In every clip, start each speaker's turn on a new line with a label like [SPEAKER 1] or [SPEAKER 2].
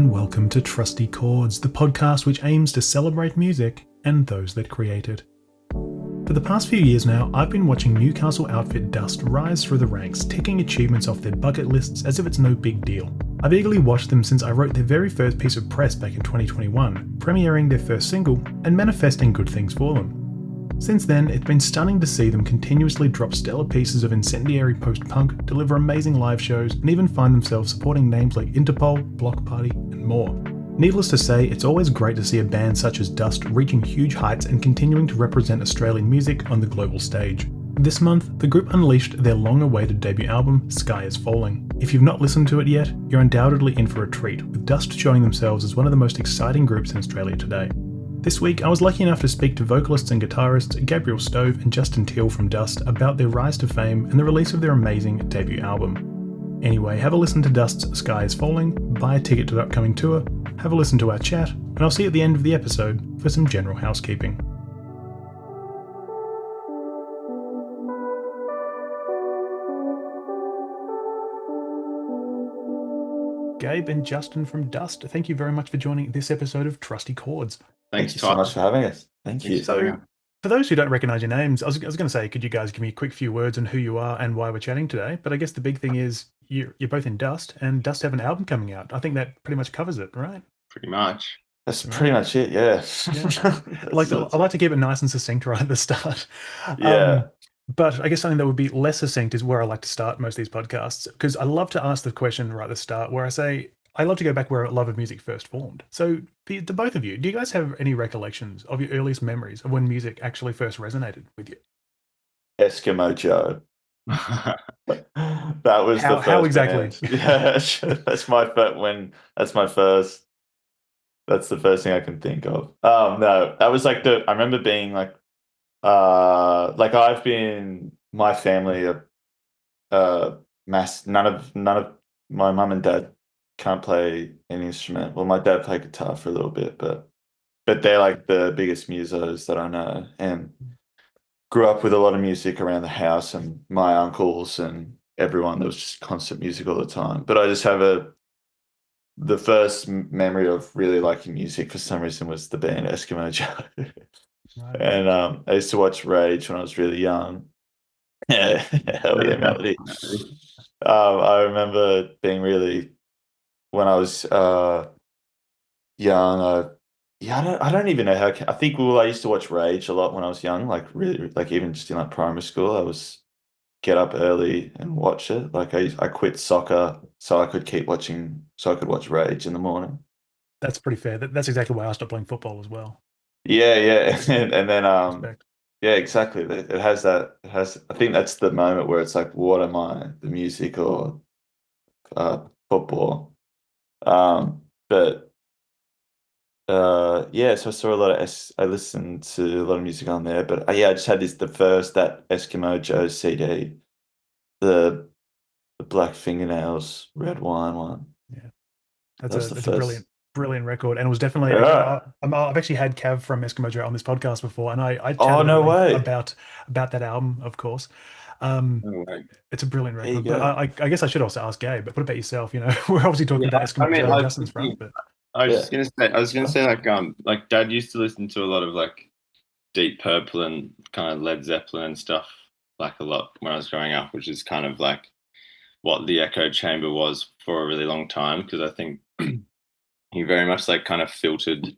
[SPEAKER 1] and welcome to Trusty Chords, the podcast which aims to celebrate music and those that create it. For the past few years now, I've been watching Newcastle outfit Dust rise through the ranks, ticking achievements off their bucket lists as if it's no big deal. I've eagerly watched them since I wrote their very first piece of press back in 2021, premiering their first single and manifesting good things for them. Since then, it's been stunning to see them continuously drop stellar pieces of incendiary post-punk, deliver amazing live shows, and even find themselves supporting names like Interpol, Bloc Party, and more. Needless to say, it's always great to see a band such as Dust reaching huge heights and continuing to represent Australian music on the global stage. This month, the group unleashed their long-awaited debut album, Sky is Falling. If you've not listened to it yet, you're undoubtedly in for a treat, with Dust showing themselves as one of the most exciting groups in Australia today. This week, I was lucky enough to speak to vocalists and guitarists Gabriel Stove and Justin Teale from Dust about their rise to fame and the release of their amazing debut album. Anyway, have a listen to Dust's Sky is Falling, buy a ticket to the upcoming tour, have a listen to our chat, and I'll see you at the end of the episode for some general housekeeping. Gabe and Justin from Dust, thank you very much for joining this episode of Trusty Chords.
[SPEAKER 2] Thank you so much for having us. Thank you.
[SPEAKER 1] So, for those who don't recognise your names, I was going to say, could you guys give me a quick few words on who you are and why we're chatting today? But I guess the big thing is you're both in Dust, and Dust have an album coming out. I think that pretty much covers it, right?
[SPEAKER 3] Pretty much.
[SPEAKER 2] That's pretty much it, yeah.
[SPEAKER 1] I like to keep it nice and succinct right at the start.
[SPEAKER 2] Yeah.
[SPEAKER 1] But I guess something that would be less succinct is where I like to start most of these podcasts, because I love to ask the question right at the start where I say, I love to go back where love of music first formed. So, to both of you, do you guys have any recollections of your earliest memories of when music actually first resonated with you?
[SPEAKER 2] Eskimo Joe. That was the first.
[SPEAKER 1] How exactly?
[SPEAKER 2] Yeah, that's the first thing I can think of. No, that was like I remember being like I've been, my family none of my mum and dad can't play any instrument. Well, my dad played guitar for a little bit, but they're like the biggest musos that I know, and grew up with a lot of music around the house, and my uncles and everyone. There was just constant music all the time. But I just have the first memory of really liking music for some reason was the band Eskimo Joe. Right. And I used to watch Rage when I was really young. Yeah, hell yeah, Melody. I remember being really, when I was young, I don't even know how. I think I used to watch Rage a lot when I was young, like really, like even just in like primary school. I was get up early and watch it. Like I quit soccer so I could watch Rage in the morning.
[SPEAKER 1] That's pretty fair. That's exactly why I stopped playing football as well.
[SPEAKER 2] Yeah, and then yeah, exactly. It has. I think that's the moment where it's like, what am I? The music or football? But yeah, so I saw a lot of I listened to a lot of music on there, but I just had that Eskimo Joe CD, the Black Fingernails Red Wine one.
[SPEAKER 1] Yeah, that's a brilliant record, and it was definitely. I've actually had Cav from Eskimo Joe on this podcast before, and I chatted about that album, of course. It's a brilliant record. But I guess I should also ask Gabe. But what about yourself? You know, we're obviously talking about Eskimo Joe and Justin's front. But
[SPEAKER 3] I was gonna say like Dad used to listen to a lot of like Deep Purple and kind of Led Zeppelin and stuff like a lot when I was growing up, which is kind of like what the echo chamber was for a really long time, because I think he very much like kind of filtered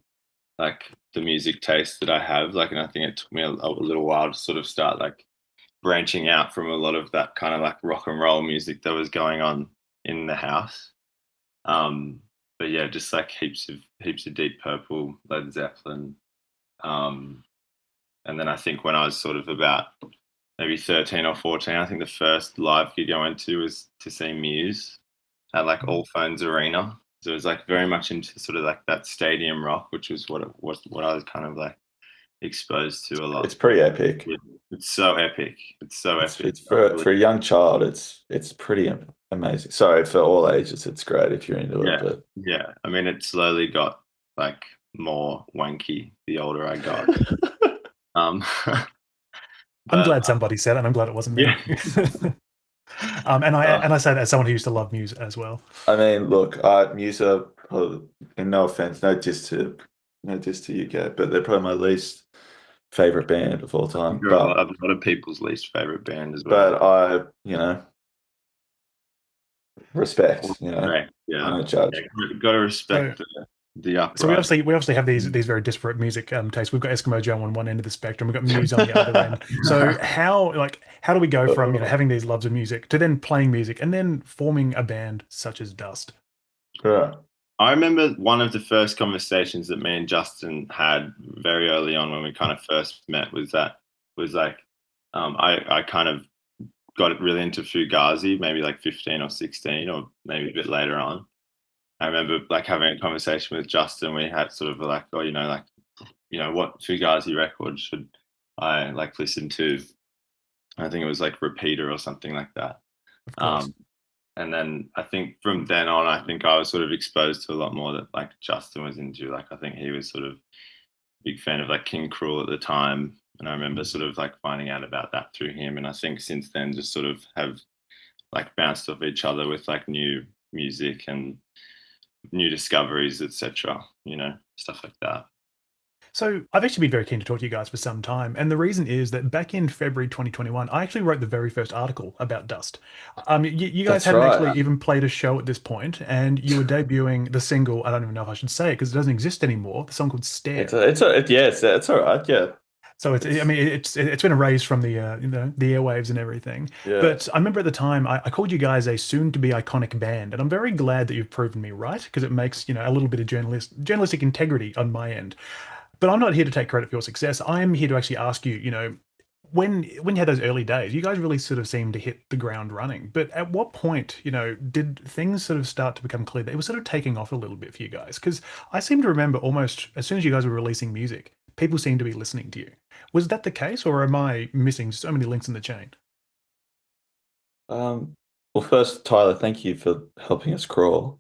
[SPEAKER 3] like the music taste that I have, like, and I think it took me a little while to sort of start like branching out from a lot of that kind of like rock and roll music that was going on in the house. But yeah, just like heaps of Deep Purple, Led Zeppelin. And then I think when I was sort of about maybe 13 or 14, I think the first live gig I went to was to see Muse at like All Phones Arena. So it was like very much into sort of like that stadium rock, which was what I was kind of like exposed to a lot.
[SPEAKER 2] It's pretty epic.
[SPEAKER 3] It's so epic. It's
[SPEAKER 2] for a young child. It's pretty amazing. Sorry, for all ages, it's great if you're into it. But
[SPEAKER 3] yeah, I mean, it slowly got like more wanky the older I got.
[SPEAKER 1] I'm glad somebody said it, and I'm glad it wasn't me.
[SPEAKER 3] Yeah.
[SPEAKER 1] And I say that as someone who used to love Muse as well.
[SPEAKER 2] I mean, look, Muse are probably, and no offense, no diss to you, Gabe, but they're probably my least favorite band of all time.
[SPEAKER 3] You're
[SPEAKER 2] But
[SPEAKER 3] a lot of people's least favorite band as well.
[SPEAKER 2] but I, respect.
[SPEAKER 3] Right.
[SPEAKER 2] I
[SPEAKER 3] Yeah.
[SPEAKER 2] don't judge.
[SPEAKER 3] Got to respect the upright.
[SPEAKER 1] So we obviously have these very disparate music tastes. We've got Eskimo Joe on one end of the spectrum. We've got Muse on the other end. So how do we go from having these loves of music to then playing music and then forming a band such as Dust?
[SPEAKER 2] Yeah.
[SPEAKER 3] I remember one of the first conversations that me and Justin had very early on when we kind of first met was like I kind of got really into Fugazi maybe like 15 or 16 or maybe a bit later on. I remember like having a conversation with Justin. We had sort of like, what Fugazi record should I like listen to? I think it was like Repeater or something like that.
[SPEAKER 1] Of course.
[SPEAKER 3] And then I think from then on, I think I was sort of exposed to a lot more that like Justin was into. Like I think he was sort of a big fan of like King Cruel at the time. And I remember sort of like finding out about that through him. And I think since then just sort of have like bounced off each other with like new music and new discoveries, etc. Stuff like that.
[SPEAKER 1] So I've actually been very keen to talk to you guys for some time, and the reason is that back in February 2021, I actually wrote the very first article about Dust. You guys
[SPEAKER 2] That's
[SPEAKER 1] hadn't
[SPEAKER 2] right.
[SPEAKER 1] actually even played a show at this point, and you were debuting the single. I don't even know if I should say it because it doesn't exist anymore. The song called "Stare."
[SPEAKER 2] It's all right. Yeah.
[SPEAKER 1] So it's been erased from the the airwaves and everything.
[SPEAKER 2] Yeah.
[SPEAKER 1] But I remember at the time I called you guys a soon-to-be iconic band, and I'm very glad that you've proven me right because it makes a little bit of journalistic integrity on my end. But I'm not here to take credit for your success. I'm here to actually ask you, when you had those early days, you guys really sort of seemed to hit the ground running. But at what point, did things sort of start to become clear that it was sort of taking off a little bit for you guys? Because I seem to remember almost as soon as you guys were releasing music, people seemed to be listening to you. Was that the case, or am I missing so many links in the chain?
[SPEAKER 2] Well, first, Tyler, thank you for helping us crawl.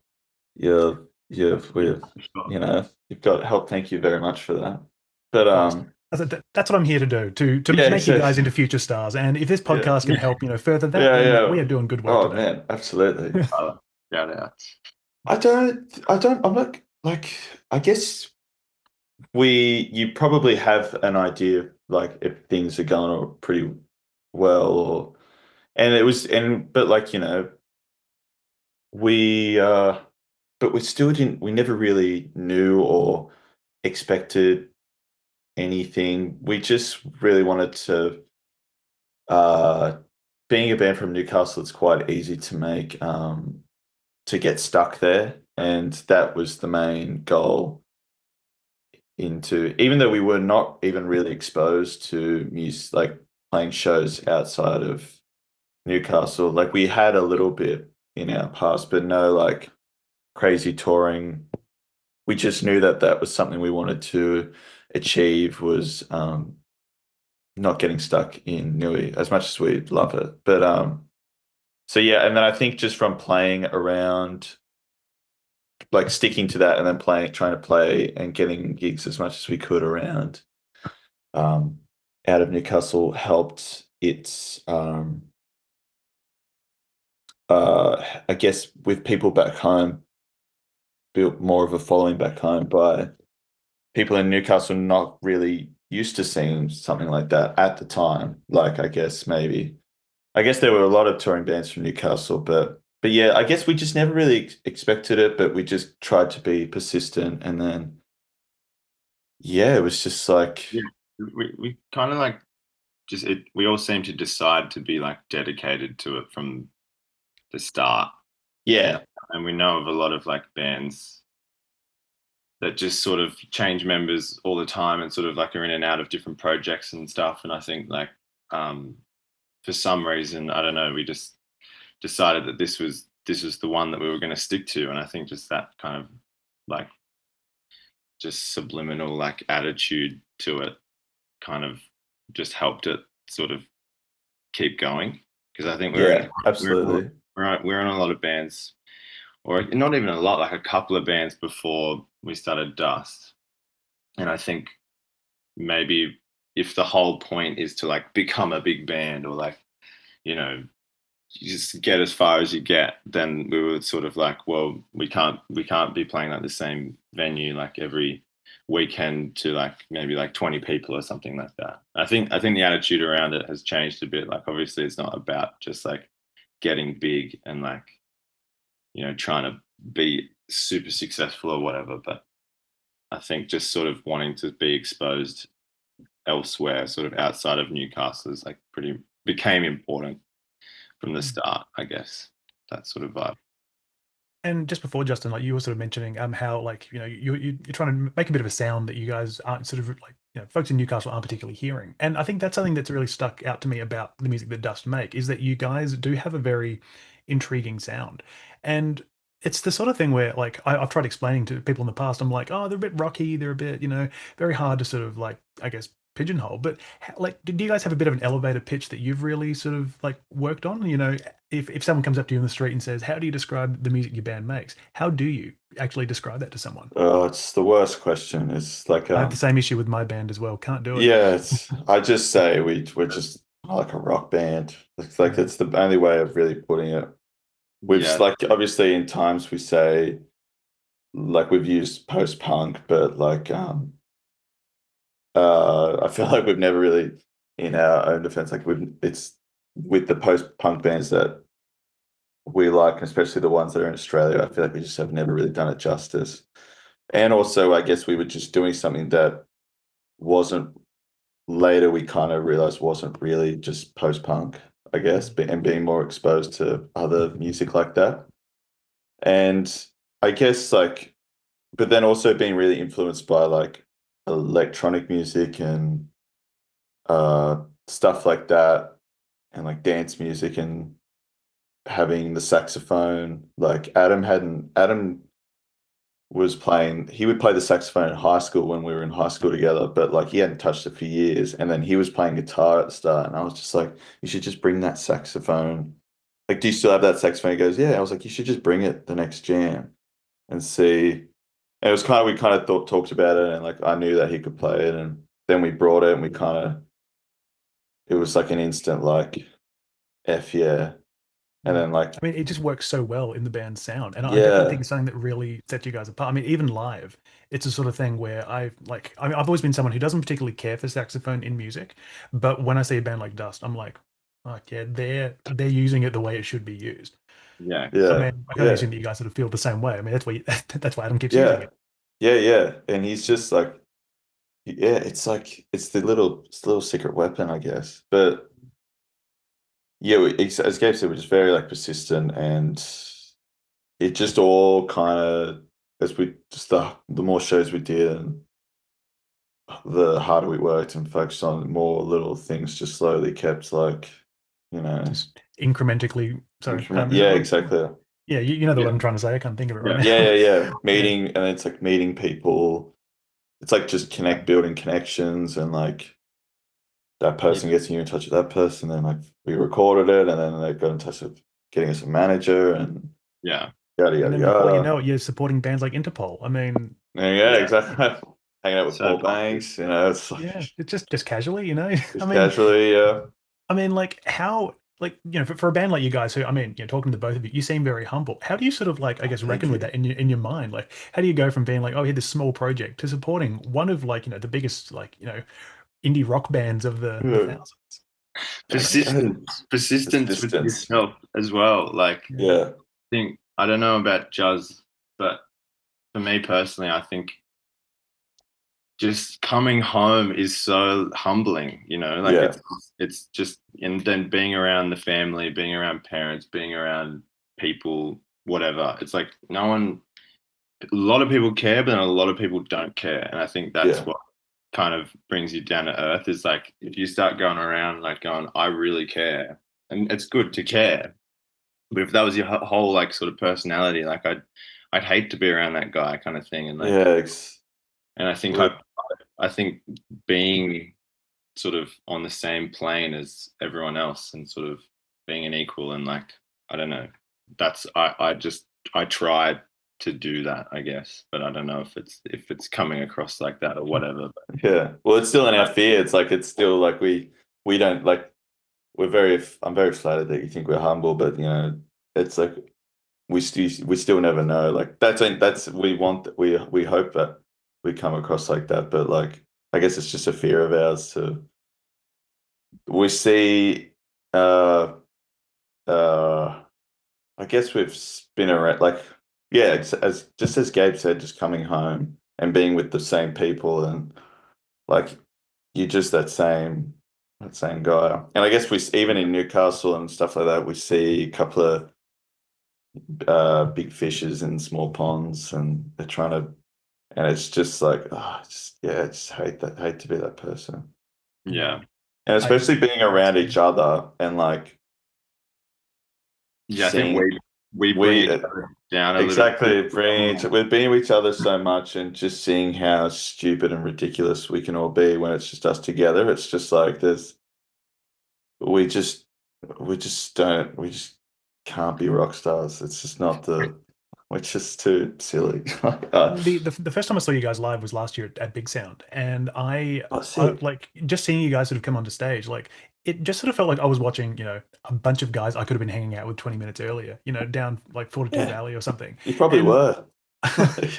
[SPEAKER 2] You've got help. Thank you very much for that. But
[SPEAKER 1] That's what I'm here to do, to make you guys into future stars. And if this podcast can help, further that, then we are doing good work today.
[SPEAKER 2] Man, absolutely.
[SPEAKER 3] Yeah.
[SPEAKER 2] I'm not like, I guess you probably have an idea like if things are going pretty well but like, but we still we never really knew or expected anything. We just really wanted to, being a band from Newcastle, it's quite easy to make, to get stuck there. And that was the main goal even though we were not even really exposed to music, like playing shows outside of Newcastle. Like we had a little bit in our past, but no like crazy touring. We just knew that was something we wanted to achieve, was not getting stuck in Nui as much as we love it. But so yeah, and then I think just from playing around, like sticking to that and then trying to play and getting gigs as much as we could around out of Newcastle helped. It's I guess with people back home, built more of a following back home by people in Newcastle not really used to seeing something like that at the time. Like I guess there were a lot of touring bands from Newcastle, but yeah, I guess we just never really expected it, but we just tried to be persistent, and then yeah, it was just like
[SPEAKER 3] we kind of like we all seem to decide to be like dedicated to it from the start.
[SPEAKER 2] Yeah.
[SPEAKER 3] And we know of a lot of like bands that just sort of change members all the time and sort of like are in and out of different projects and stuff. And I think like for some reason, I don't know, we just decided that this was the one that we were going to stick to. And I think just that kind of like just subliminal like attitude to it kind of just helped it sort of keep going, because I think
[SPEAKER 2] absolutely
[SPEAKER 3] we're in a lot of bands, or not even a lot, like a couple of bands before we started Dust. And I think maybe if the whole point is to like become a big band or like you just get as far as you get, then we were sort of like, well, we can't be playing like the same venue like every weekend to like maybe like 20 people or something like that. I think the attitude around it has changed a bit. Like obviously it's not about just like getting big and like, you know, trying to be super successful or whatever, but I think just sort of wanting to be exposed elsewhere, sort of outside of Newcastle, is like pretty became important from the start, I guess. That sort of vibe.
[SPEAKER 1] And just before, Justin, like you were sort of mentioning how like you're trying to make a bit of a sound that you guys aren't sort of like folks in Newcastle aren't particularly hearing, and I think that's something that's really stuck out to me about the music that Dust make is that you guys do have a very intriguing sound, and it's the sort of thing where like I've tried explaining to people in the past. I'm like, oh, they're a bit rocky, they're a bit very hard to sort of like I guess pigeonhole. But like, do you guys have a bit of an elevator pitch that you've really sort of like worked on? If someone comes up to you in the street and says, "How do you describe the music your band makes?" How do you actually describe that to someone?
[SPEAKER 2] Oh, it's the worst question. It's like
[SPEAKER 1] I have the same issue with my band as well. Can't do it.
[SPEAKER 2] yeah, I just say we're just like a rock band. It's like it's the only way of really putting it. We've
[SPEAKER 3] Yeah,
[SPEAKER 2] like obviously in times we say like we've used post punk, but like I feel like we've never really, in our own defense, like it's with the post punk bands that we like, and especially the ones that are in Australia, I feel like we just have never really done it justice. And also, I guess we were just doing something that wasn't later we kind of realized wasn't really just post punk, I guess, and being more exposed to other music like that. And I guess like, but then also being really influenced by like electronic music and stuff like that, and like dance music and having the saxophone. Like Adam was playing, he would play the saxophone in high school when we were in high school together, but like he hadn't touched it for years. And then he was playing guitar at the start, and I was just like, you should just bring that saxophone. Like, do you still have that saxophone? He goes, yeah. I was like, you should just bring it the next jam and see. And it was kind of, we kind of talked about it, and like I knew that he could play it, and then we brought it, and we kind of, it was like an instant like F yeah. And then like,
[SPEAKER 1] I mean, it just works so well in the band's sound, and I definitely think
[SPEAKER 2] yeah,
[SPEAKER 1] it's something that really sets you guys apart. I mean, even live, it's a sort of thing where I mean, I've always been someone who doesn't particularly care for saxophone in music, but when I see a band like Dust, I'm like, oh yeah, they're using it the way it should be used.
[SPEAKER 3] yeah,
[SPEAKER 1] I
[SPEAKER 2] yeah,
[SPEAKER 1] mean, I can only
[SPEAKER 2] yeah,
[SPEAKER 1] assume that you guys sort of feel the same way. I mean, that's why Adam keeps using
[SPEAKER 2] yeah,
[SPEAKER 1] it.
[SPEAKER 2] yeah. And he's just like, yeah, it's like it's the little secret weapon, I guess. But yeah, as Gabe said, we're just very like persistent, and it just all kind of, as we just the more shows we did, and the harder we worked and focused on more little things, just slowly kept like,
[SPEAKER 1] Just incrementally. Sorry,
[SPEAKER 2] increment.
[SPEAKER 1] is that
[SPEAKER 2] Yeah,
[SPEAKER 1] what?
[SPEAKER 2] exactly.
[SPEAKER 1] Yeah, you know the
[SPEAKER 3] yeah,
[SPEAKER 1] what I'm trying to say. I can't think of it right
[SPEAKER 3] yeah,
[SPEAKER 1] now.
[SPEAKER 2] Yeah.
[SPEAKER 1] Yeah,
[SPEAKER 2] Meeting, and it's like meeting people. It's like just building connections, and like that person
[SPEAKER 3] yeah,
[SPEAKER 2] gets you in touch with that person, then like we recorded it, and then they got in touch with getting us a manager, and
[SPEAKER 3] yeah,
[SPEAKER 2] yada
[SPEAKER 1] and
[SPEAKER 2] yada
[SPEAKER 1] then before you know
[SPEAKER 2] yada.
[SPEAKER 1] it, you're supporting bands like Interpol. I mean,
[SPEAKER 2] Yeah,
[SPEAKER 3] yeah.
[SPEAKER 2] exactly. Hanging out with
[SPEAKER 3] So
[SPEAKER 2] Paul Banks, it's
[SPEAKER 1] yeah,
[SPEAKER 2] like
[SPEAKER 1] it's just casually, I
[SPEAKER 2] just
[SPEAKER 1] mean,
[SPEAKER 2] casually,
[SPEAKER 1] like how, like for a band like you guys, who I mean, talking to both of you, you seem very humble. How do you sort of like, I guess,
[SPEAKER 2] thank
[SPEAKER 1] reckon with
[SPEAKER 2] you.
[SPEAKER 1] that in your mind? Like, how do you go from being like, oh, here's this small project to supporting one of like, the biggest like, indie rock bands of the
[SPEAKER 2] Yeah.
[SPEAKER 1] thousands?
[SPEAKER 3] Persistence with
[SPEAKER 2] Persistence.
[SPEAKER 3] yourself as well. Like,
[SPEAKER 1] Yeah.
[SPEAKER 2] Yeah,
[SPEAKER 3] think I don't know about Juz, but for me personally, I think just coming home is so humbling, like
[SPEAKER 2] yeah,
[SPEAKER 3] it's just, and then being around the family, being around parents, being around people, whatever. It's like a lot of people care, but then a lot of people don't care. And I think that's
[SPEAKER 2] yeah,
[SPEAKER 3] what kind of brings you down to earth is like if you start going around like going, I really care. And it's good to care. But if that was your whole like sort of personality, like I'd hate to be around that guy kind of thing. And like,
[SPEAKER 2] yeah.
[SPEAKER 3] and I think
[SPEAKER 2] Well,
[SPEAKER 3] I think being sort of on the same plane as everyone else and sort of being an equal and like, I don't know, that's I tried to do that, I guess, but I don't know if it's coming across like that or whatever. But
[SPEAKER 2] yeah. Well, it's still in our fear. It's like it's still like we don't like I'm very flattered that you think we're humble, but you know, it's like we still never know. Like that's we hope that we come across like that, but like I guess it's just a fear of ours to we see I guess we've been around like yeah, it's, as Gabe said, just coming home and being with the same people and like you're just that same guy. And I guess we even in Newcastle and stuff like that, we see a couple of big fishes in small ponds, and they're trying to, and it's just like, I just hate to be that person.
[SPEAKER 3] Yeah.
[SPEAKER 2] And especially being around each other and like,
[SPEAKER 3] yeah, I think
[SPEAKER 2] seeing
[SPEAKER 3] we bring each other down a
[SPEAKER 2] exactly
[SPEAKER 3] little.
[SPEAKER 2] we're being with each other so much and just seeing how stupid and ridiculous we can all be when it's just us together. It's just like we just we just can't be rock stars. It's just not we're just too silly.
[SPEAKER 1] The first time I saw you guys live was last year at Big Sound, and I like just seeing you guys sort of come onto stage. Like it just sort of felt like I was watching, you know, a bunch of guys I could have been hanging out with 20 minutes earlier, you know, down like Fortitude Valley or something.
[SPEAKER 2] You probably were.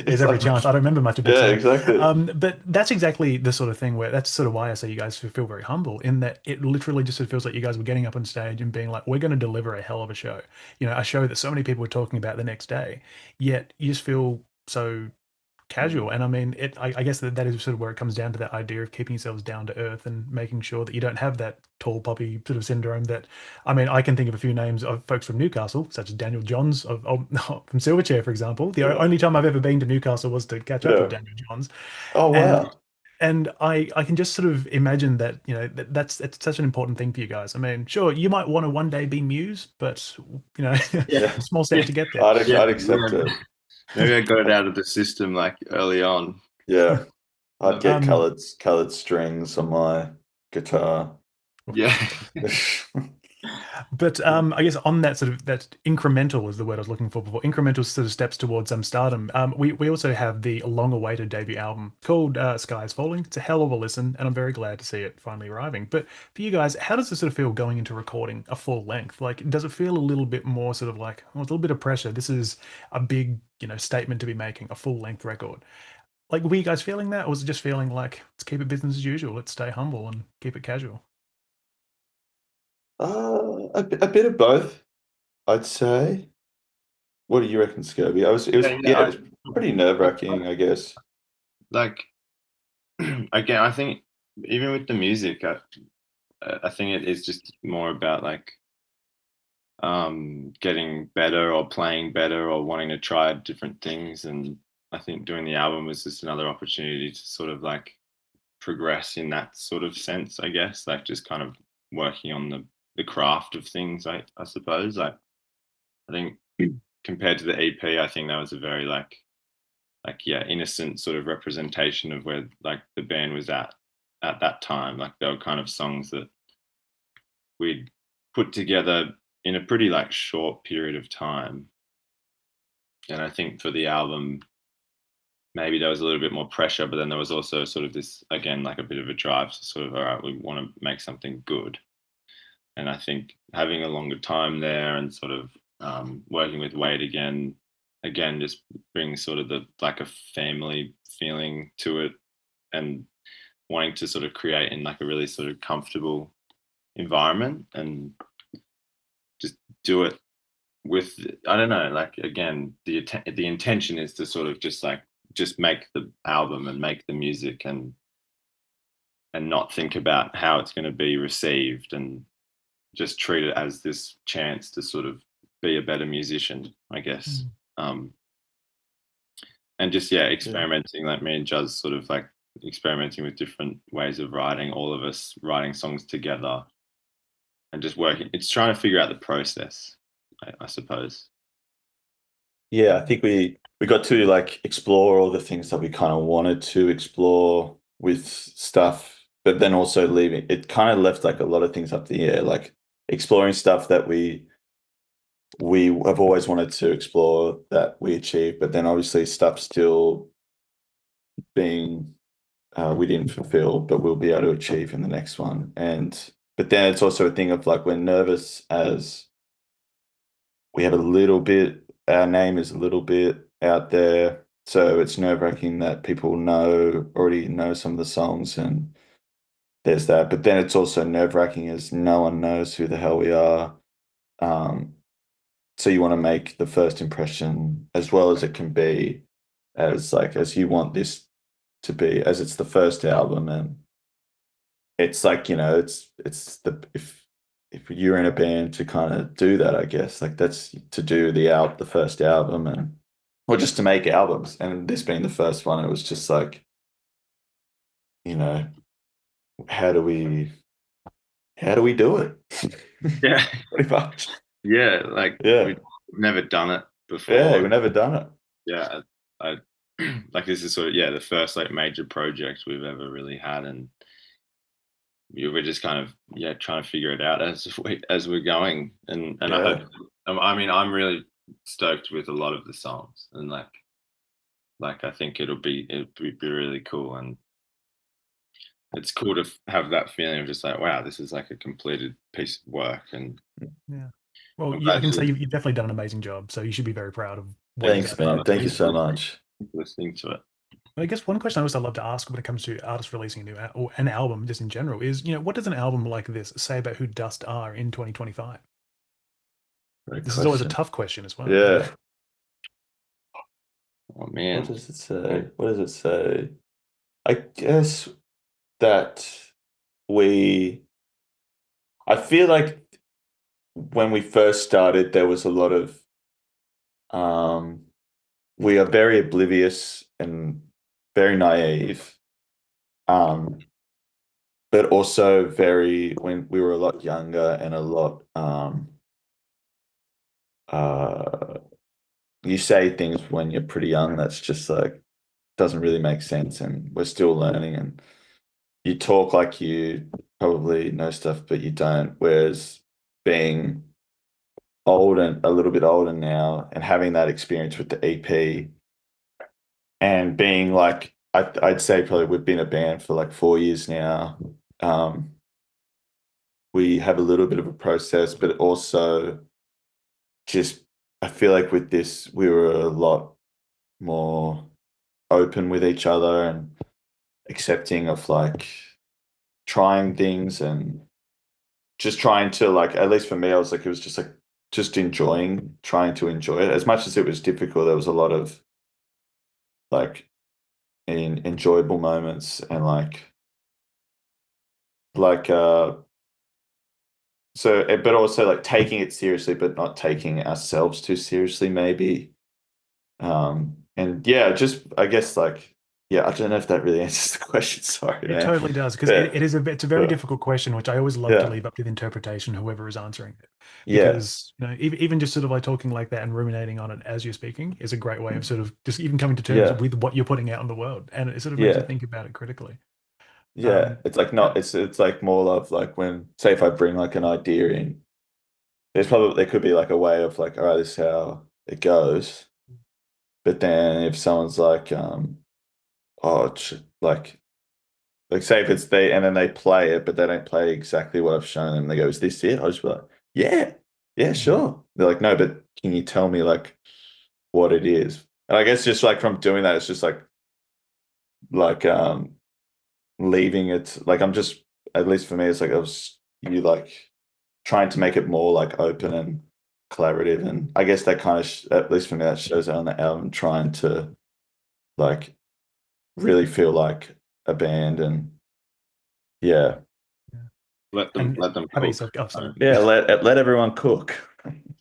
[SPEAKER 1] There's every chance. I don't remember much of Big Sound.
[SPEAKER 2] Exactly.
[SPEAKER 1] But that's exactly the sort of thing where that's sort of why I say you guys feel very humble in that it literally just sort of feels like you guys were getting up on stage and being like, we're going to deliver a hell of a show. You know, a show that so many people were talking about the next day. Yet you just feel so casual. And I mean, I guess that is sort of where it comes down to that idea of keeping yourselves down to earth and making sure that you don't have that tall poppy sort of syndrome that, I mean, I can think of a few names of folks from Newcastle, such as Daniel Johns from Silverchair, for example. The only time I've ever been to Newcastle was to catch up with Daniel Johns.
[SPEAKER 2] Oh, wow.
[SPEAKER 1] And I can just sort of imagine that, you know, it's such an important thing for you guys. I mean, sure, you might want to one day be Muse, but, you know, a small step to get there.
[SPEAKER 2] I'd accept it.
[SPEAKER 3] Maybe I got it out of the system like early on.
[SPEAKER 2] Yeah. I'd get colored strings on my guitar.
[SPEAKER 3] Yeah.
[SPEAKER 1] But I guess on that sort of that incremental is the word I was looking for before. Incremental sort of steps towards stardom. We also have the long-awaited debut album called Sky is Falling. It's a hell of a listen, and I'm very glad to see it finally arriving. But for you guys, how does it sort of feel going into recording a full length? Like, does it feel a little bit more sort of like, well, it's a little bit of pressure? This is a big, you know, statement to be making, a full-length record. Like, were you guys feeling that, or was it just feeling like, let's keep it business as usual, let's stay humble and keep it casual?
[SPEAKER 2] A bit of both, I'd say. What do you reckon, Scobie? It was pretty nerve-wracking, I guess.
[SPEAKER 3] Like, again, I think even with the music, I think it is just more about like getting better or playing better or wanting to try different things. And I think doing the album was just another opportunity to sort of like progress in that sort of sense, I guess, like just kind of working on the craft of things, I suppose. Like I think compared to the EP, I think that was a very like innocent sort of representation of where like the band was at that time. Like they were kind of songs that we'd put together in a pretty like short period of time. And I think for the album, maybe there was a little bit more pressure, but then there was also sort of this, again, like a bit of a drive to sort of, all right, we want to make something good. And I think having a longer time there and sort of working with Wade again, just brings sort of like a family feeling to it and wanting to sort of create in like a really sort of comfortable environment and just do it with, I don't know, like again, the intention is to sort of just make the album and make the music and not think about how it's going to be received and just treat it as this chance to sort of be a better musician, I guess. And just experimenting, like me and Juz sort of like experimenting with different ways of writing, all of us writing songs together and just working. It's trying to figure out the process, I suppose.
[SPEAKER 2] Yeah, I think we got to like explore all the things that we kind of wanted to explore with stuff, but then also leaving it kind of left like a lot of things up the air, like exploring stuff that we have always wanted to explore that we achieved, but then obviously stuff still being we didn't fulfill, but we'll be able to achieve in the next one. And but then it's also a thing of like we're nervous as we have a little bit, our name is a little bit out there, so it's nerve-wracking that people already know some of the songs, and there's that. But then it's also nerve-wracking as no one knows who the hell we are. So you want to make the first impression as well as it can be, as you want this to be, as it's the first album, and it's like, it's the if you're in a band to kind of do that, I guess, like that's to do the first album, and or just to make albums, and this being the first one, it was just like, how do we do it?
[SPEAKER 3] Yeah.
[SPEAKER 2] Pretty much.
[SPEAKER 3] Yeah, like
[SPEAKER 2] Yeah.
[SPEAKER 3] we've never done it before.
[SPEAKER 2] Yeah, we've never done it.
[SPEAKER 3] Yeah, I like this is sort of the first like major project we've ever really had, and we're just kind of trying to figure it out as we're going, and I
[SPEAKER 2] Yeah.
[SPEAKER 3] hope. I mean, I'm really stoked with a lot of the songs, and like I think it'll be really cool, and it's cool to have that feeling of just like, wow, this is like a completed piece of work, and
[SPEAKER 1] Yeah. Well,
[SPEAKER 3] I'm
[SPEAKER 1] yeah, I
[SPEAKER 3] glad
[SPEAKER 1] can say
[SPEAKER 3] you-
[SPEAKER 1] you've definitely done an amazing job. So you should be very proud of what
[SPEAKER 2] Thanks,
[SPEAKER 1] you've done.
[SPEAKER 2] man. Thank you so much.
[SPEAKER 3] listening to it.
[SPEAKER 1] I guess one question I also love to ask when it comes to artists releasing or an album, just in general, is what does an album like this say about who Dust are in 2025?
[SPEAKER 2] Great
[SPEAKER 1] This is always a
[SPEAKER 2] question.
[SPEAKER 1] tough question as well.
[SPEAKER 2] Yeah.
[SPEAKER 3] Oh man,
[SPEAKER 2] What does it say? What does it say? I guess that I feel like when we first started, there was a lot of, we are very oblivious and very naive, but also when we were a lot younger and a lot, you say things when you're pretty young that's just like doesn't really make sense, and we're still learning, and you talk like you probably know stuff but you don't, whereas being old and a little bit older now and having that experience with the EP and being like, I'd say probably we've been a band for like 4 years now. We have a little bit of a process, but also just I feel like with this we were a lot more open with each other and accepting of like trying things and just trying to, like, at least for me, I was like, it was just like just trying to enjoy it as much as it was difficult. There was a lot of like enjoyable moments and but also like taking it seriously but not taking ourselves too seriously maybe. And yeah, just I guess like, yeah, I don't know if that really answers the question. Sorry,
[SPEAKER 1] It
[SPEAKER 2] man.
[SPEAKER 1] totally does, because
[SPEAKER 2] Yeah.
[SPEAKER 1] it's a very
[SPEAKER 2] Yeah.
[SPEAKER 1] difficult question, which I always love to
[SPEAKER 2] Yeah.
[SPEAKER 1] leave up to the interpretation, whoever is answering it.
[SPEAKER 2] Yeah.
[SPEAKER 1] Because even just sort of like talking like that and ruminating on it as you're speaking is a great way of sort of just even coming to terms
[SPEAKER 2] Yeah.
[SPEAKER 1] with what you're putting out in the world, and it sort of makes you
[SPEAKER 2] Yeah.
[SPEAKER 1] think about it critically.
[SPEAKER 2] Yeah, it's like not. It's like more of like when, say, if I bring like an idea in, there could be like a way of like, all right, this is how it goes. But then if someone's like, like say if it's and then they play it, but they don't play exactly what I've shown them. They go, "Is this it?" I'll just be like, "Yeah, sure." They're like, "No, but can you tell me like what it is?" And I guess just like from doing that, it's just like leaving it, like I'm just, at least for me, it's like you like trying to make it more like open and collaborative, and I guess that kind of at least for me that shows out on the album, trying to like really feel like a band, and yeah,
[SPEAKER 3] let them
[SPEAKER 1] How about
[SPEAKER 3] cook.
[SPEAKER 1] yourself? Oh, sorry.
[SPEAKER 2] yeah, let everyone cook.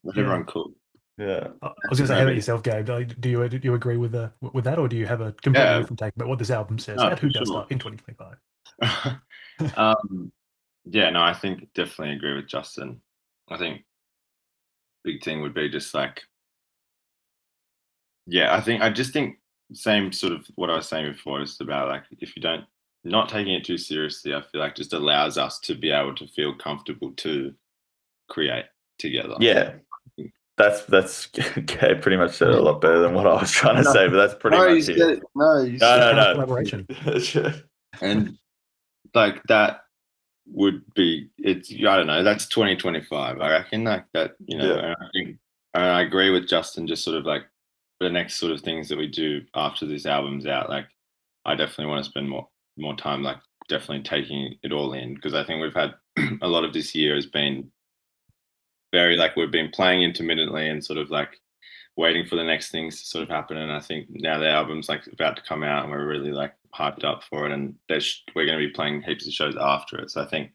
[SPEAKER 3] Let everyone cook.
[SPEAKER 2] Yeah,
[SPEAKER 1] I was going to say, how about yourself, Gabe? Do you agree with that, or do you have a completely different take about what this album says
[SPEAKER 3] No,
[SPEAKER 1] about who
[SPEAKER 3] for
[SPEAKER 1] does
[SPEAKER 3] sure.
[SPEAKER 1] stuff in 2025?
[SPEAKER 3] Yeah, no, I think definitely agree with Justin. I think big thing would be just like, I just think same sort of what I was saying before, just about like if you don't, not taking it too seriously, I feel like just allows us to be able to feel comfortable to create together.
[SPEAKER 2] yeah. That's okay, pretty much said it a lot better than what I was trying to say, but that's pretty much it.
[SPEAKER 3] No,
[SPEAKER 1] No. Collaboration.
[SPEAKER 2] No.
[SPEAKER 3] And like that would be, it's, I don't know, that's 2025. I reckon like that, you know,
[SPEAKER 2] Yeah.
[SPEAKER 3] and I think, and I agree with Justin, just sort of like the next sort of things that we do after this album's out. Like, I definitely want to spend more time, like definitely taking it all in, because I think we've had a lot of this year has been very like we've been playing intermittently and sort of like waiting for the next things to sort of happen. And I think now the album's like about to come out and we're really like hyped up for it. And we're going to be playing heaps of shows after it. So I think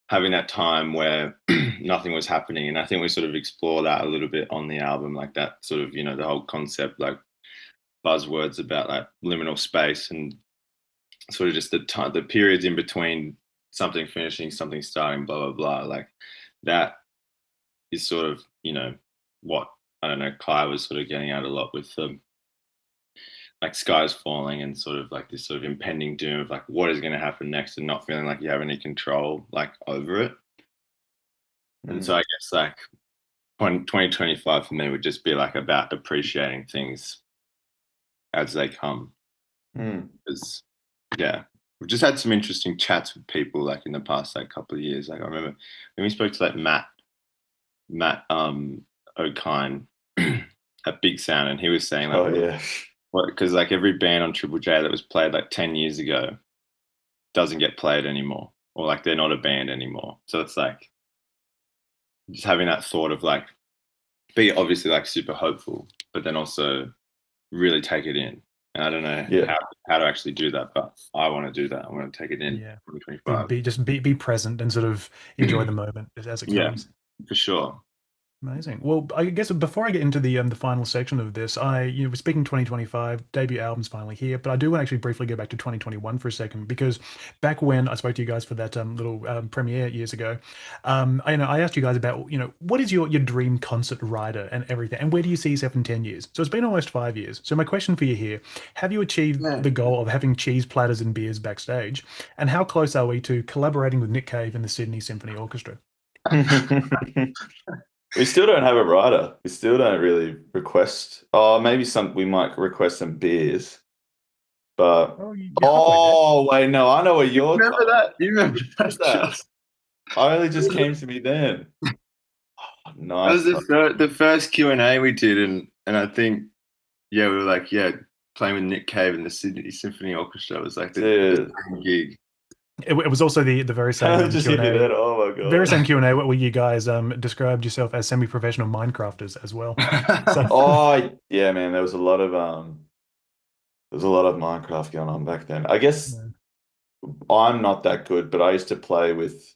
[SPEAKER 3] having that time where nothing was happening, and I think we sort of explore that a little bit on the album, like that sort of, you know, the whole concept, like buzzwords about like liminal space and sort of just the periods in between something finishing, something starting, blah, blah, blah. Like that is sort of, you know, what, I don't know, Kai was sort of getting at a lot with like skies falling and sort of like this sort of impending doom of like what is going to happen next and not feeling like you have any control like over it. And so I guess like 2025 for me would just be like about appreciating things as they come. Because yeah, we've just had some interesting chats with people like in the past like couple of years. Like I remember when we spoke to like Matt O'Kine at Big Sound, and he was saying like,
[SPEAKER 2] Oh yeah.
[SPEAKER 3] because like every band on Triple J that was played like 10 years ago doesn't get played anymore, or like they're not a band anymore. So it's like just having that thought of like be obviously like super hopeful, but then also really take it in. And I don't know how to actually do that, but I want to do that. I want to take it in.
[SPEAKER 1] Yeah.
[SPEAKER 3] 2025.
[SPEAKER 1] Be present and sort of enjoy the moment as it comes.
[SPEAKER 3] For sure.
[SPEAKER 1] Amazing. Well, I guess before I get into the final section of this, we're speaking 2025 debut album's finally here, but I do want to actually briefly go back to 2021 for a second, because back when I spoke to you guys for that little premiere years ago, I asked you guys about what is your dream concert rider and everything, and where do you see yourself in 10 years? So it's been almost 5 years. So my question for you here: have you achieved the goal of having cheese platters and beers backstage, and how close are we to collaborating with Nick Cave and the Sydney Symphony Orchestra?
[SPEAKER 2] We still don't have a rider. We still don't really request. Oh, maybe we might request some beers. But wait, no, I know what you're.
[SPEAKER 3] Remember that? You remember that?
[SPEAKER 2] I only just came to me then. Oh, nice.
[SPEAKER 3] That was the first Q&A we did, and I think we were like playing with Nick Cave and the Sydney Symphony Orchestra. It was like the gig.
[SPEAKER 1] It was also the very same Q&A.
[SPEAKER 2] Oh my god!
[SPEAKER 1] Very same Q&A where you guys described yourself as semi-professional Minecrafters as well. So.
[SPEAKER 2] Oh yeah, man, there was a lot of Minecraft going on back then. I guess I'm not that good, but I used to play with.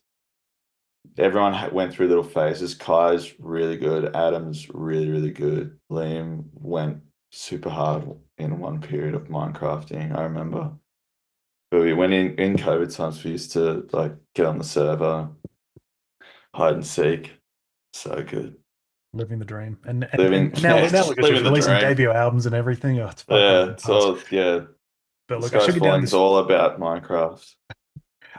[SPEAKER 2] Everyone went through little phases. Kai's really good. Adam's really, really good. Liam went super hard in one period of Minecrafting, I remember. But we went in COVID times, we used to like get on the server, hide and seek. So good.
[SPEAKER 1] Living the dream. And now
[SPEAKER 2] just
[SPEAKER 1] look at you releasing
[SPEAKER 2] dream.
[SPEAKER 1] Debut albums and everything. Oh, it's
[SPEAKER 2] But
[SPEAKER 1] look,
[SPEAKER 2] it's all about Minecraft.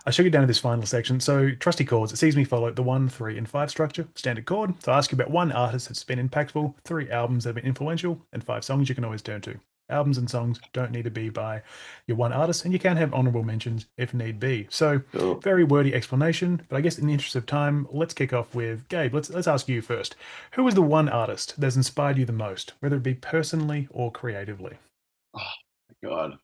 [SPEAKER 1] I should get down to this final section. So, trusty chords. It sees me follow the 1, 3, and 5 structure, standard chord. So, I ask you about one artist that's been impactful, 3 albums that have been influential, and 5 songs you can always turn to. Albums and songs don't need to be by your one artist, and you can have honorable mentions if need be. So, very wordy explanation, but I guess in the interest of time, let's kick off with Gabe. Let's ask you first. Who is the one artist that's inspired you the most, whether it be personally or creatively?
[SPEAKER 3] Oh my god.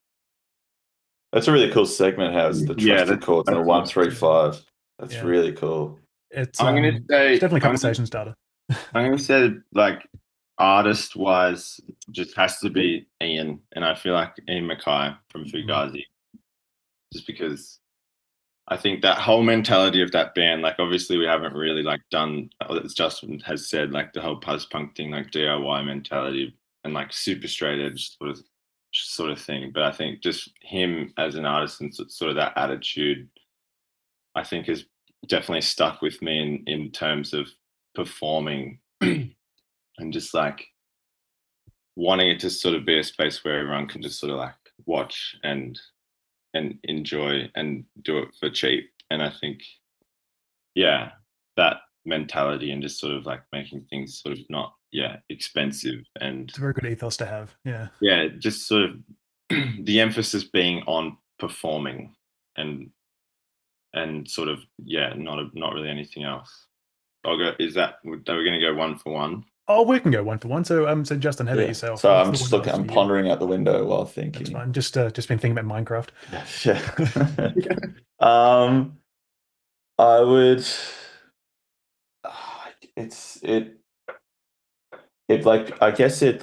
[SPEAKER 2] That's a really cool segment. How it's the trusted chords and a 1, 3, 5. That's really cool.
[SPEAKER 1] It's
[SPEAKER 3] I'm gonna say
[SPEAKER 1] it's definitely a conversation starter.
[SPEAKER 3] I'm gonna say like artist wise, just has to be Ian, and I feel like Ian Mackay from Fugazi, just because I think that whole mentality of that band, like obviously we haven't really like done, as Justin has said, like the whole post-punk thing, like DIY mentality and like super straight edge sort of thing. But I think just him as an artist and sort of that attitude, I think has definitely stuck with me in terms of performing and just like wanting it to sort of be a space where everyone can just sort of like watch and enjoy and do it for cheap. And I think, that mentality and just sort of like making things sort of not, expensive. And
[SPEAKER 1] it's a very good ethos to have.
[SPEAKER 3] Yeah, just sort of the emphasis being on performing and and sort of not really anything else. I'll go. Are we going to go one for one?
[SPEAKER 1] Oh, we can go one for one. So Justin, how about yourself?
[SPEAKER 2] So
[SPEAKER 1] What's
[SPEAKER 2] I'm
[SPEAKER 1] the
[SPEAKER 2] just
[SPEAKER 1] one
[SPEAKER 2] looking.
[SPEAKER 1] artist
[SPEAKER 2] I'm
[SPEAKER 1] for you?
[SPEAKER 2] pondering out the window while thinking.
[SPEAKER 1] That's fine. Just been thinking about Minecraft.
[SPEAKER 2] Yeah. I would. It like I guess it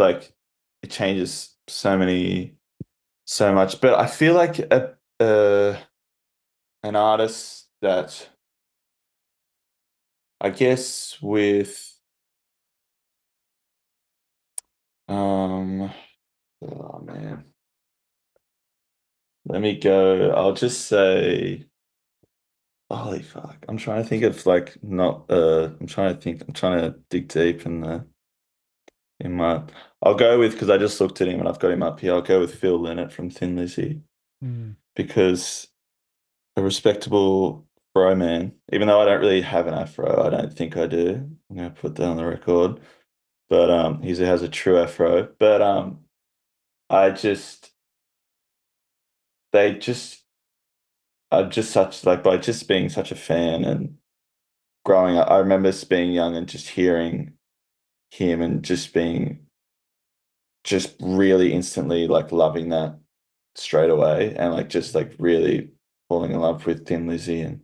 [SPEAKER 2] changes so much, but I feel like an artist that I guess with oh man, let me go. I'll just say, holy fuck. I'm trying to think of like not I'm trying to think. I'm trying to dig deep in my. I'll go with because I just looked at him and I've got him up here. I'll go with Phil Lynott from Thin Lizzy because a respectable fro man. Even though I don't really have an afro, I don't think I do. I'm gonna put that on the record. But he has a true afro. But I just they just I'm just such like by just being such a fan and growing up. I remember just being young and just hearing him and just really instantly like loving that straight away and like just like really falling in love with Thin Lizzy and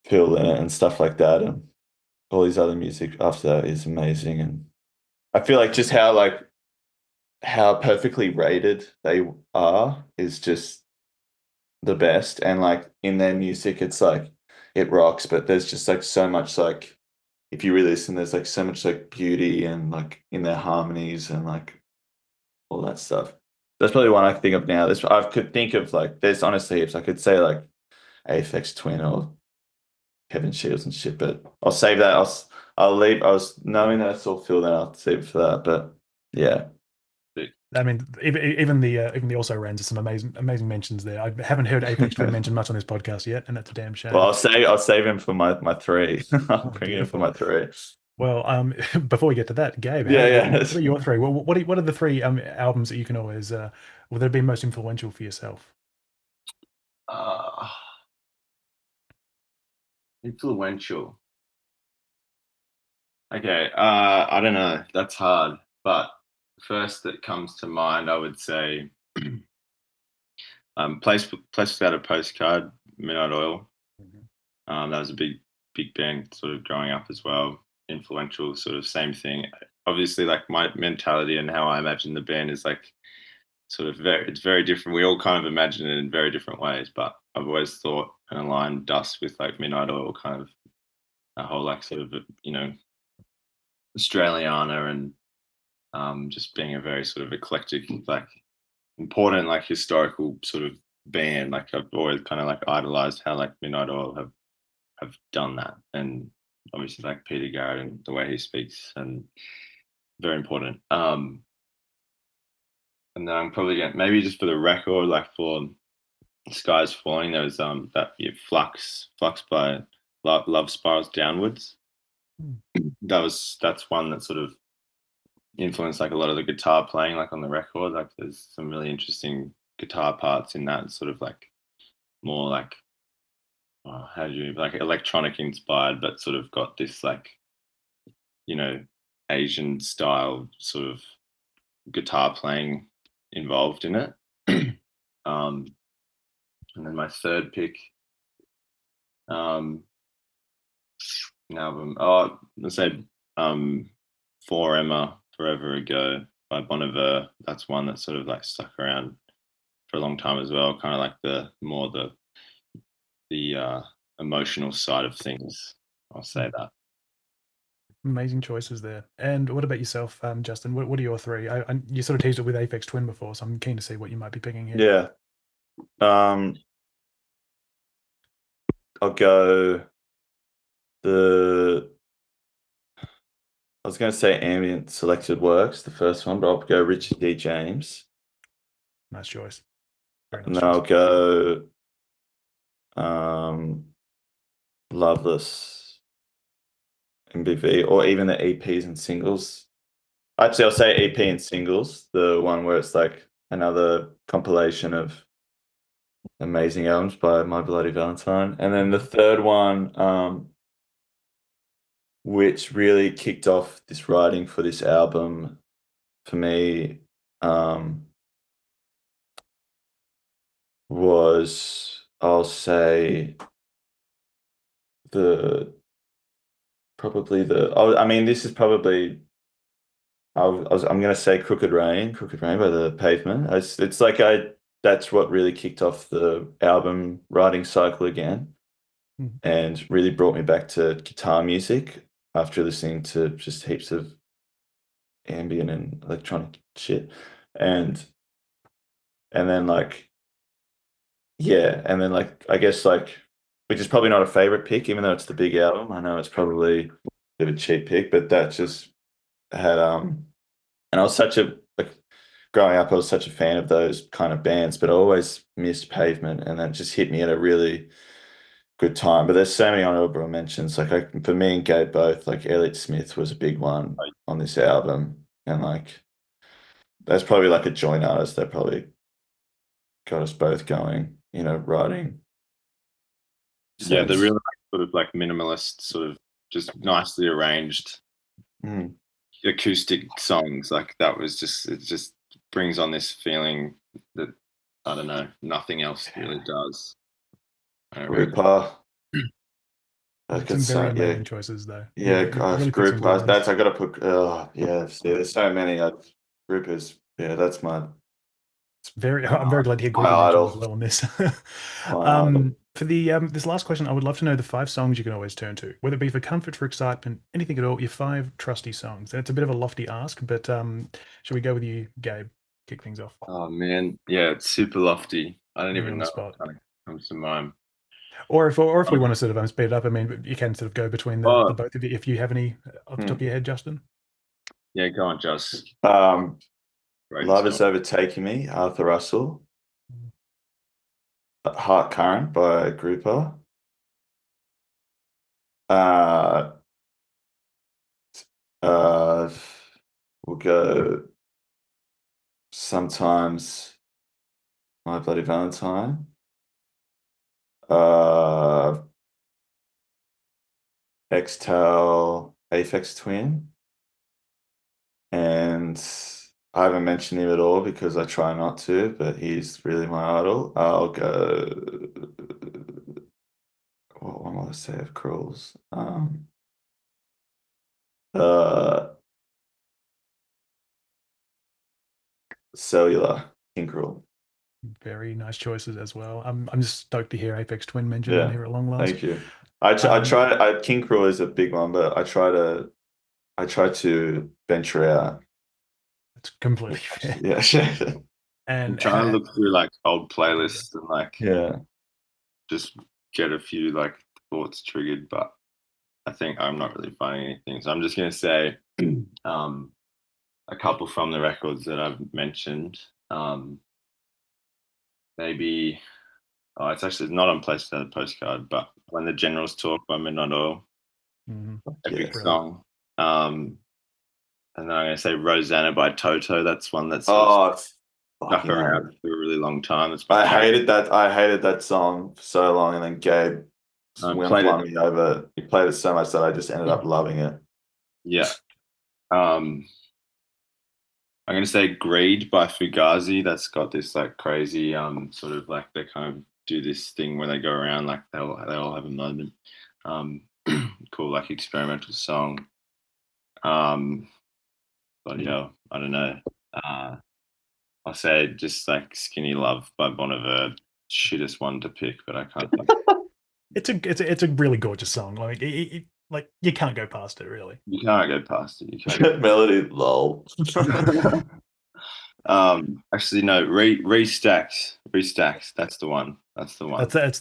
[SPEAKER 2] Phil Lynott and stuff like that. And all these other music after that is amazing. And I feel like just how perfectly rated they are is just the best. And like in their music, it's like it rocks, but there's just like so much like if you really listen, there's like so much like beauty and like in their harmonies and like all that stuff. That's probably one I can think of now. This I could think of like there's honestly heaps. I could say like Aphex Twin or Kevin Shields and shit, but I'll save that. I'll leave. I was knowing that I saw Phil, then I'll save it for that. But yeah,
[SPEAKER 1] I mean, even the also rans are some amazing mentions there. I haven't heard Apex Twin mentioned much on this podcast yet, and that's a damn shame.
[SPEAKER 2] well, I'll save him for my three. I'll bring him for my three.
[SPEAKER 1] Well, before we get to that, Gabe,
[SPEAKER 2] Yeah.
[SPEAKER 1] what are your three? What are the three albums that you can always that have been most influential for yourself?
[SPEAKER 3] Influential. Okay, I don't know. That's hard. But first that comes to mind, I would say, Place Without a Postcard, Midnight Oil. That was a big band sort of growing up as well. Influential, sort of same thing. Obviously, like my mentality and how I imagine the band is like sort of it's very different. We all kind of imagine it in very different ways, but I've always thought and aligned Dust with like Midnight Oil, kind of a whole like sort of Australiana and just being a very sort of eclectic, like important, like historical sort of band. Like I've always kind of like idolized how like Midnight Oil have done that, and obviously like Peter Garrett and the way he speaks, and very important. And then I'm probably going maybe just for the record, like for Skies Falling, there was Flux by Love Spirals Downwards. That's one that sort of influenced like a lot of the guitar playing like on the record. Like there's some really interesting guitar parts in that, sort of like more like how do you like electronic inspired, but sort of got this like Asian style sort of guitar playing involved in it. And then my third pick, an album. Oh, let's say For Emma, Forever Ago by Bon Iver. That's one that sort of like stuck around for a long time as well. Kind of like the emotional side of things. I'll say that.
[SPEAKER 1] Amazing choices there. And what about yourself, Justin? What are your three? You sort of teased it with Aphex Twin before, so I'm keen to see what you might be picking here.
[SPEAKER 2] Yeah. I'll go I was going to say Ambient Selected Works, the first one, but I'll go Richard D. James.
[SPEAKER 1] Nice choice.
[SPEAKER 2] And then I'll go Loveless MBV, or even the EPs and singles. Actually, I'll say EP and singles, the one where it's like another compilation of amazing albums by My Bloody Valentine. And then the third one, which really kicked off this writing for this album for me, was, I'll say, I mean, this is probably, I'm going to say Crooked Rain by The Pavement. It's like that's what really kicked off the album writing cycle again, and really brought me back to guitar music after listening to just heaps of ambient and electronic shit. And then like, yeah, and then like, I guess like, which is probably not a favorite pick, even though it's the big album. I know it's probably a bit of a cheap pick, but that just had and I was growing up, I was such a fan of those kind of bands, but I always missed Pavement, and that just hit me at a really good time. But there's so many honorable mentions. Like for me and Gabe both, like Elliott Smith was a big one on this album, and like that's probably like a joint artist that probably got us both going, writing.
[SPEAKER 3] Yeah, the
[SPEAKER 2] sense.
[SPEAKER 3] really sort of like minimalist, sort of just nicely arranged acoustic songs. Like that was it just brings on this feeling that, I don't know, nothing else really does.
[SPEAKER 2] Ripper.
[SPEAKER 1] Some very amazing choices though.
[SPEAKER 2] Yeah,
[SPEAKER 1] really put some
[SPEAKER 2] group.
[SPEAKER 1] good ones.
[SPEAKER 2] I got to put. Yeah. See, there's so many. Groupers. Yeah, that's my.
[SPEAKER 1] I'm very glad to hear
[SPEAKER 2] my
[SPEAKER 1] Groupie mentioned
[SPEAKER 2] idol.
[SPEAKER 1] as well on this.
[SPEAKER 2] My idol.
[SPEAKER 1] For the this last question, I would love to know the 5 songs you can always turn to, whether it be for comfort, for excitement, anything at all. Your 5 trusty songs. And it's a bit of a lofty ask, but should we go with you, Gabe? Kick things off.
[SPEAKER 3] Oh man, yeah, it's super lofty. I don't
[SPEAKER 1] You're
[SPEAKER 3] even
[SPEAKER 1] on the
[SPEAKER 3] know
[SPEAKER 1] spot.
[SPEAKER 3] what kind of comes to mind.
[SPEAKER 1] Or if we want to sort of speed it up, I mean, you can sort of go between the both of you if you have any off the top of your head, Justin.
[SPEAKER 3] Yeah, go on, Just.
[SPEAKER 2] Love Is Overtaking Me, Arthur Russell. Heart Current by Grouper. We'll go Sometimes My Bloody Valentine. Teale, Aphex Twin. And I haven't mentioned him at all because I try not to, but he's really my idol. I'll go. What one will I say of Crawls? Cellular, King Cruel.
[SPEAKER 1] Very nice choices as well. I'm just stoked to hear Aphex Twin mentioned on here at long last.
[SPEAKER 2] Thank you. I try. King Cruel is a big one, but I try to venture out.
[SPEAKER 1] It's completely fair.
[SPEAKER 2] Yeah.
[SPEAKER 3] And I'm trying to look through like old playlists and like just get a few like thoughts triggered, but I think I'm not really finding anything. So I'm just gonna say a couple from the records that I've mentioned. Maybe it's actually not on Place Without a Postcard, but When the Generals Talk by Midnight Oil. Epic song. And then I'm gonna say Rosanna by Toto. That's one that's stuck around for a really long time.
[SPEAKER 2] I hated that song for so long, and then Gabe won me over. He played it so much that I just ended up loving it.
[SPEAKER 3] Yeah. I'm gonna say Greed by Fugazi. That's got this like crazy sort of like they kind of do this thing where they go around like they all have a moment. Cool, like experimental song. But yeah, I don't know. I'll say just like Skinny Love by Bon Iver. Shittest one to pick, but I can't think.
[SPEAKER 1] It's a really gorgeous song. Like like you can't go past it, really.
[SPEAKER 3] You can't go past it. You can't.
[SPEAKER 2] Melody, lol.
[SPEAKER 3] Actually, no. Restacked. That's the one.
[SPEAKER 1] That's the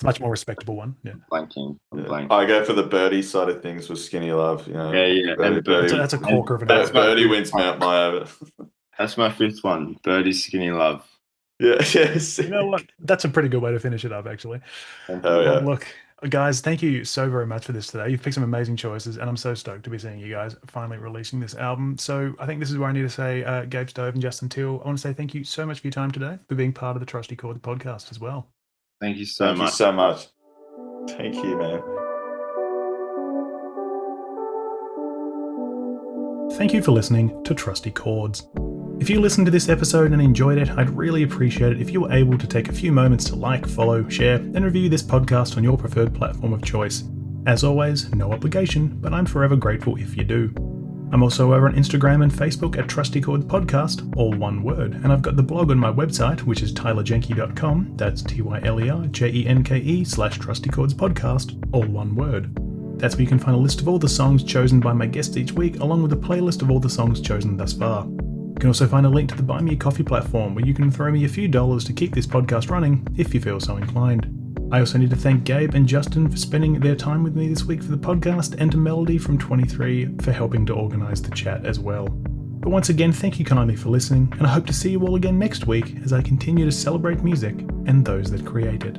[SPEAKER 1] much more respectable one. Yeah.
[SPEAKER 3] Blanking.
[SPEAKER 2] I go for the Birdie side of things with Skinny Love.
[SPEAKER 3] Yeah.
[SPEAKER 2] Birdie,
[SPEAKER 1] that's a corker of an.
[SPEAKER 2] Birdie wins my over.
[SPEAKER 3] That's my 5th one. Birdie, Skinny Love.
[SPEAKER 2] Yeah. Yes.
[SPEAKER 1] You know what? That's a pretty good way to finish it up, actually.
[SPEAKER 2] Well,
[SPEAKER 1] look, guys, thank you so very much for this today. You've picked some amazing choices, and I'm so stoked to be seeing you guys finally releasing this album. So I think this is where I need to say, Gabe Stove and Justin Teale, I want to say thank you so much for your time today, for being part of the Trusty Chord podcast as well.
[SPEAKER 3] Thank you so
[SPEAKER 2] Thank
[SPEAKER 3] much.
[SPEAKER 2] you so much. Thank you, man.
[SPEAKER 1] Thank you for listening to Trusty Chords. If you listened to this episode and enjoyed it, I'd really appreciate it if you were able to take a few moments to like, follow, share, and review this podcast on your preferred platform of choice. As always, no obligation, but I'm forever grateful if you do. I'm also over on Instagram and Facebook at Trusty Chords Podcast, all one word, and I've got the blog on my website, which is tylerjenke.com, that's tylerjenke/Trusty Chords Podcast, all one word. That's where you can find a list of all the songs chosen by my guests each week, along with a playlist of all the songs chosen thus far. You can also find a link to the Buy Me a Coffee platform, where you can throw me a few dollars to keep this podcast running, if you feel so inclined. I also need to thank Gabe and Justin for spending their time with me this week for the podcast, and to Melody from 23 for helping to organise the chat as well. But once again, thank you kindly for listening, and I hope to see you all again next week as I continue to celebrate music and those that create it.